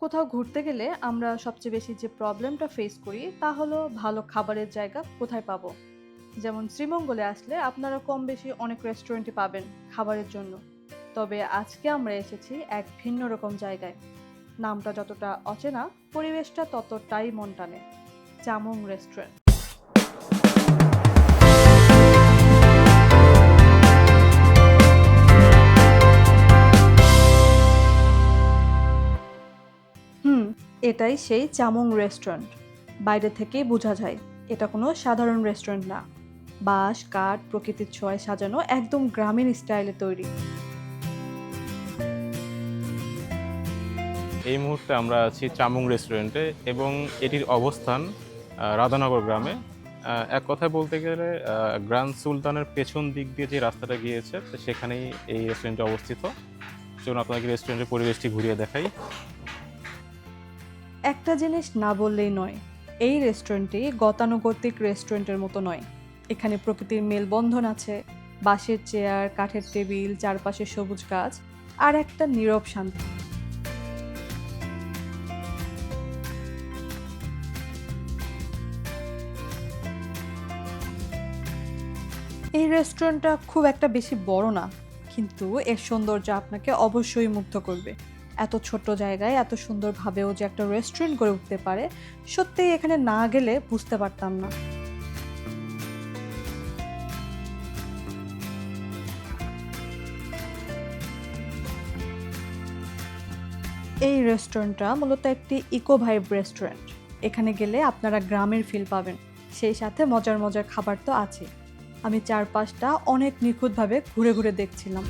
কোথাও ঘুরতে গেলে আমরা সবচেয়ে বেশি যে প্রবলেমটা ফেস করি তা হলো ভালো খাবারের জায়গা কোথায় পাবো। যেমন শ্রীমঙ্গলে আসলে আপনারা কম বেশি অনেক রেস্টুরেন্টই পাবেন খাবারের জন্য। তবে আজকে আমরা এসেছি এক ভিন্ন রকম জায়গায়। নামটা যতটা অচেনা, পরিবেশটা ততটাই মন টানে। চামং রেস্টুরেন্ট। হুম, এটাই সেই চামং রেস্টুরেন্ট। বাইরে থেকেই বোঝা যায় এটা কোনো সাধারণ রেস্টুরেন্ট না। বাঁশ, কাঠ, প্রকৃতির ছোঁয়ায় সাজানো একদম গ্রামীণ স্টাইলে তৈরি। এই মুহূর্তে আমরা আছি চামুং রেস্টুরেন্টে এবং এটির অবস্থান রাধানগর গ্রামে। এক কথায় বলতে গেলে গ্র্যান্ড সুলতানের পেছন দিক দিয়ে যে রাস্তাটা গিয়েছে তো সেখানেই এই রেস্টুরেন্টটি অবস্থিত। চলুন আপনাকে রেস্টুরেন্টের পরিবেশটি ঘুরিয়ে দেখাই। একটা জিনিস না বললেই নয়, এই রেস্টুরেন্টটি গতানুগতিক রেস্টুরেন্টের মতো নয়। এখানে প্রকৃতির মেলবন্ধন আছে। বাঁশের চেয়ার, কাঠের টেবিল, চারপাশে সবুজ গাছ আর একটা নীরব শান্তি। এই রেস্টুরেন্টটা খুব একটা বেশি বড় না, কিন্তু এর সৌন্দর্য আপনাকে অবশ্যই মুগ্ধ করবে। এত ছোট্ট জায়গায় এত সুন্দরভাবেও যে একটা রেস্টুরেন্ট গড়ে উঠতে পারে, সত্যিই এখানে না গেলে বুঝতে পারতাম না। এই রেস্টুরেন্টটা মূলত একটি ইকো ভাইব রেস্টুরেন্ট। এখানে গেলে আপনারা গ্রামের ফিল পাবেন, সেই সাথে মজার মজার খাবার তো আছে। আমি চারপাশটা অনেক নিখুঁতভাবে ঘুরে ঘুরে দেখছিলাম।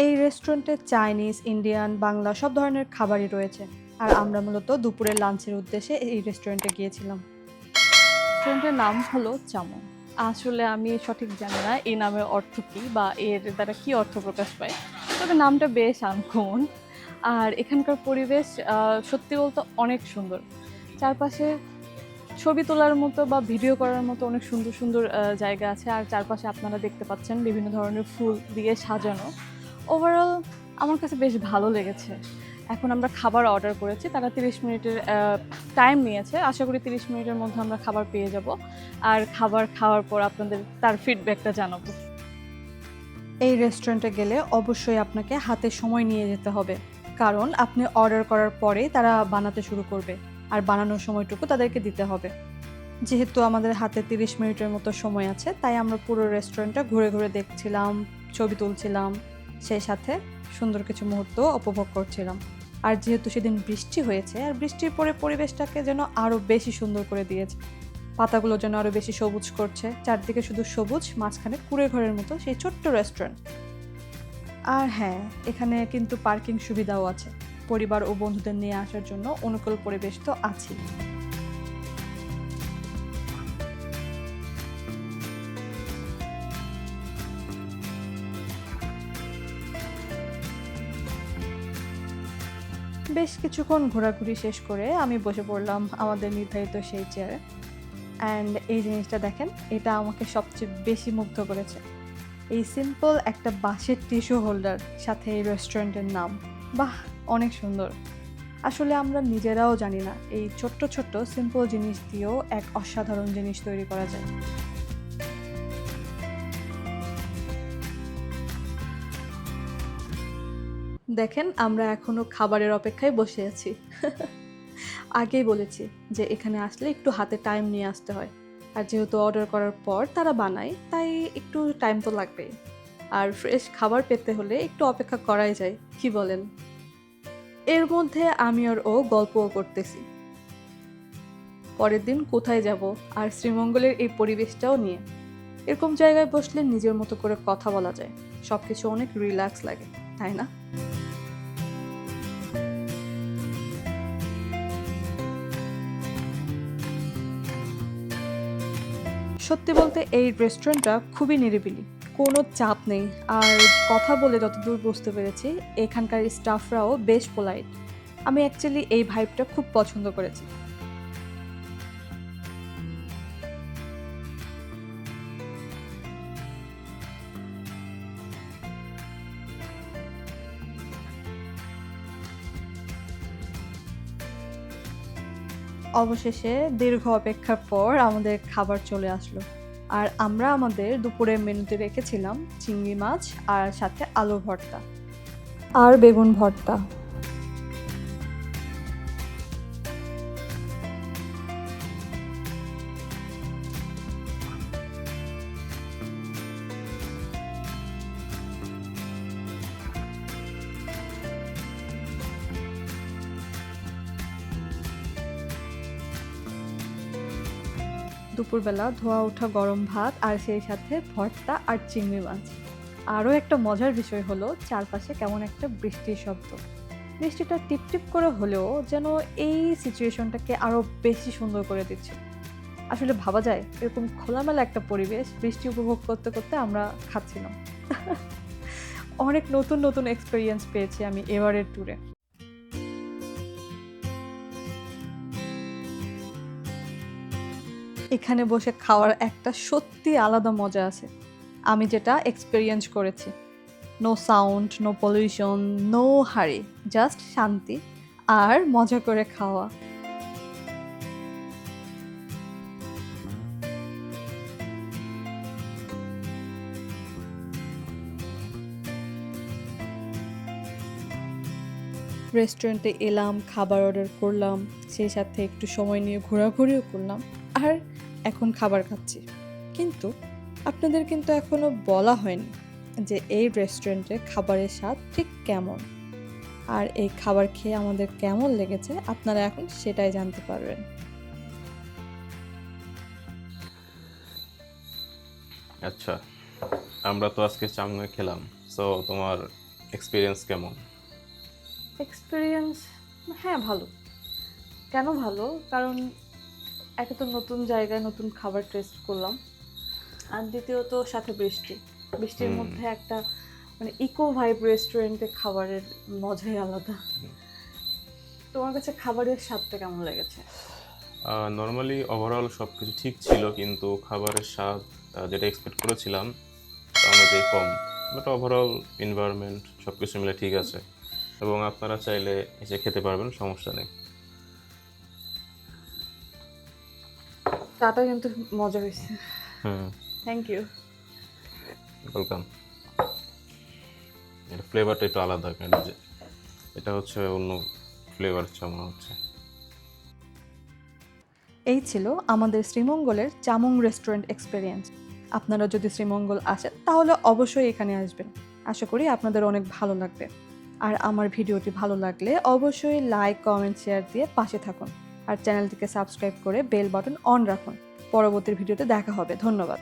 এই রেস্টুরেন্টে চাইনিজ, ইন্ডিয়ান, বাংলা সব ধরনের খাবারই রয়েছে। আর আমরা মূলত দুপুরের লাঞ্চের উদ্দেশ্যে এই রেস্টুরেন্টে গিয়েছিলাম। রেস্টুরেন্টের নাম হলো চামন। আসলে আমি সঠিক জানি না এই নামের অর্থ কী বা এর দ্বারা কী অর্থ প্রকাশ পায়। তবে নামটা বেশ আনকমন। আর এখানকার পরিবেশ সত্যি বলতে অনেক সুন্দর। চারপাশে ছবি তোলার মতো বা ভিডিও করার মতো অনেক সুন্দর সুন্দর জায়গা আছে। আর চারপাশে আপনারা দেখতে পাচ্ছেন বিভিন্ন ধরনের ফুল দিয়ে সাজানো। ওভারঅল আমার কাছে বেশ ভালো লেগেছে। এখন আমরা খাবার অর্ডার করেছি। তারা ৩০ মিনিটের টাইম নিয়েছে। আশা করি ৩০ মিনিটের মধ্যে আমরা খাবার পেয়ে যাব। আর খাবার খাওয়ার পর আপনাদের তার ফিডব্যাকটা জানাবো। এই রেস্টুরেন্টে গেলে অবশ্যই আপনাকে হাতে সময় নিয়ে যেতে হবে। কারণ আপনি অর্ডার করার পরেই তারা বানাতে শুরু করবে। আর বানানোর সময়টুকু তাদেরকে দিতে হবে। যেহেতু আমাদের হাতে ৩০ মিনিটের মতো সময় আছে, তাই আমরা পুরো রেস্টুরেন্টটা ঘুরে ঘুরে দেখছিলাম, ছবি তুলছিলাম, সেই সাথে সুন্দর কিছু মুহূর্ত উপভোগ করছিলাম। আর যেহেতু সেদিন বৃষ্টি হয়েছে, আর বৃষ্টির পরে পরিবেশটাকে যেন আরো বেশি সুন্দর করে দিয়েছে। পাতাগুলো যেন আরো বেশি সবুজ করছে, চারদিকে শুধু সবুজ, মাঝখানে কুঁড়ে ঘরের মতো সেই ছোট্ট রেস্টুরেন্ট। আর হ্যাঁ, এখানে কিন্তু পার্কিং সুবিধাও আছে। পরিবার ও বন্ধুদের নিয়ে আসার জন্য অনুকূল পরিবেশ তো আছেই। বেশ কিছুক্ষণ ঘোরাঘুরি শেষ করে আমি বসে পড়লাম আমাদের নির্ধারিত সেই চেয়ারে। অ্যান্ড এই জিনিসটা দেখেন, এটা আমাকে সবচেয়ে বেশি মুগ্ধ করেছে। এই সিম্পল একটা বাঁশের টিস্যু হোল্ডার, সাথে এই রেস্টুরেন্টের নাম। বাহ, অনেক সুন্দর। আসলে আমরা নিজেরাও জানি না এই ছোট্ট ছোট্ট সিম্পল জিনিস দিয়েও এক অসাধারণ জিনিস তৈরি করা যায়। দেখেন, আমরা এখনো খাবারের অপেক্ষায় বসে আছি। আগেই বলেছি যে এখানে আসলে একটু হাতে টাইম নিয়ে আসতে হয়। আর যেহেতু অর্ডার করার পর তারা বানায়, তাই একটু টাইম তো লাগবেই। আর ফ্রেশ খাবার পেতে হলে একটু অপেক্ষা করাই যায়, কি বলেন? এর মধ্যে আমি আর ও গল্পও করতেছি পরের দিন কোথায় যাব, আর শ্রীমঙ্গলের এই পরিবেশটাও নিয়ে। এরকম জায়গায় বসলে নিজের মতো করে কথা বলা যায়, সবকিছু অনেক রিল্যাক্স লাগে, তাই না? সত্যি বলতে এই রেস্টুরেন্টটা খুবই নিরিবিলি। কোনো চাপ নেই। আর কথা বলে যতদূর বুঝতে পেরেছি, এখানকার স্টাফরাও বেশ পোলাইট। আমি অ্যাকচুয়ালি এই ভাইবটা খুব পছন্দ করেছি। অবশেষে দীর্ঘ অপেক্ষার পর আমাদের খাবার চলে আসলো। আর আমরা আমাদের দুপুরের মেনুতে রেখেছিলাম চিংড়ি মাছ আর সাথে আলু ভর্তা আর বেগুন ভর্তা। দুপুরবেলা ধোয়া ওঠা গরম ভাত আর সেই সাথে ভর্তা আর চিংড়ি মাছ। আরও একটা মজার বিষয় হলো চারপাশে কেমন একটা বৃষ্টির শব্দ। বৃষ্টিটা টিপটিপ করে হলেও যেন এই সিচুয়েশনটাকে আরও বেশি সুন্দর করে দিচ্ছে। আসলে ভাবা যায় এরকম খোলামেলা একটা পরিবেশ বৃষ্টি উপভোগ করতে করতে আমরা খাচ্ছিলাম। অনেক নতুন নতুন এক্সপিরিয়েন্স পেয়েছি আমি এবারের ট্যুরে। এখানে বসে খাওয়ার একটা সত্যি আলাদা মজা আছে, আমি যেটা এক্সপেরিয়েন্স করেছি। No sound, no pollution, no hurry, just শান্তি আর মজা করে খাওয়া। রেস্টুরেন্টে এলাম, খাবার অর্ডার করলাম, সেই সাথে একটু সময় নিয়ে ঘোরাঘুরিও করলাম, আর এখন খাবার খাচ্ছি। কিন্তু আপনাদের কিন্তু এখনো বলা হয়নি যে এই রেস্টুরেন্টে খাবারের স্বাদ ঠিক কেমন, আর এই খাবার খেয়ে আমাদের কেমন লেগেছে আপনারা এখন সেটাই জানতে পারবেন। আচ্ছা, আমরা তো আজকে চামুয়ে খেলাম, সো তোমার এক্সপিরিয়েন্স কেমন? এক্সপিরিয়েন্স হ্যাঁ ভালো। কেন ভালো? কারণ একে তো নতুন জায়গায় নতুন খাবার টেস্ট করলাম, আর দ্বিতীয়ত সাথে বৃষ্টির মধ্যে একটা মানে ইকো ভাইব রেস্টুরেন্টে খাবারের মজাই আলাদা। তোমার কাছে খাবারের স্বাদটা কেমন লেগেছে? নর্মালি ওভারঅল সব কিছু ঠিক ছিল, কিন্তু খাবারের স্বাদ যেটা এক্সপেক্ট করেছিলাম তার অনুযায়ী কম। বাট ওভারঅল এনভায়রনমেন্ট সব কিছু মিলে ঠিক আছে, এবং আপনারা চাইলে এসে খেতে পারবেন, সমস্যা নেই। চাটা কিন্তু মজা হয়েছে। Thank you. ওয়েলকাম। এর ফ্লেভারটা একটু আলাদা, এটা হচ্ছে অন্য ফ্লেভার মনে হচ্ছে। এই ছিল আমাদের শ্রীমঙ্গলের চামুং রেস্টুরেন্ট এক্সপিরিয়েন্স। আপনারা যদি শ্রীমঙ্গল আসেন তাহলে অবশ্যই এখানে আসবেন। আশা করি আপনাদের অনেক ভালো লাগবে। আর আমার ভিডিওটি ভালো লাগলে অবশ্যই লাইক, কমেন্ট, শেয়ার দিয়ে পাশে থাকুন। আর চ্যানেলটিকে সাবস্ক্রাইব করে বেল বাটন অন রাখুন। পরবর্তী ভিডিওতে দেখা হবে। ধন্যবাদ।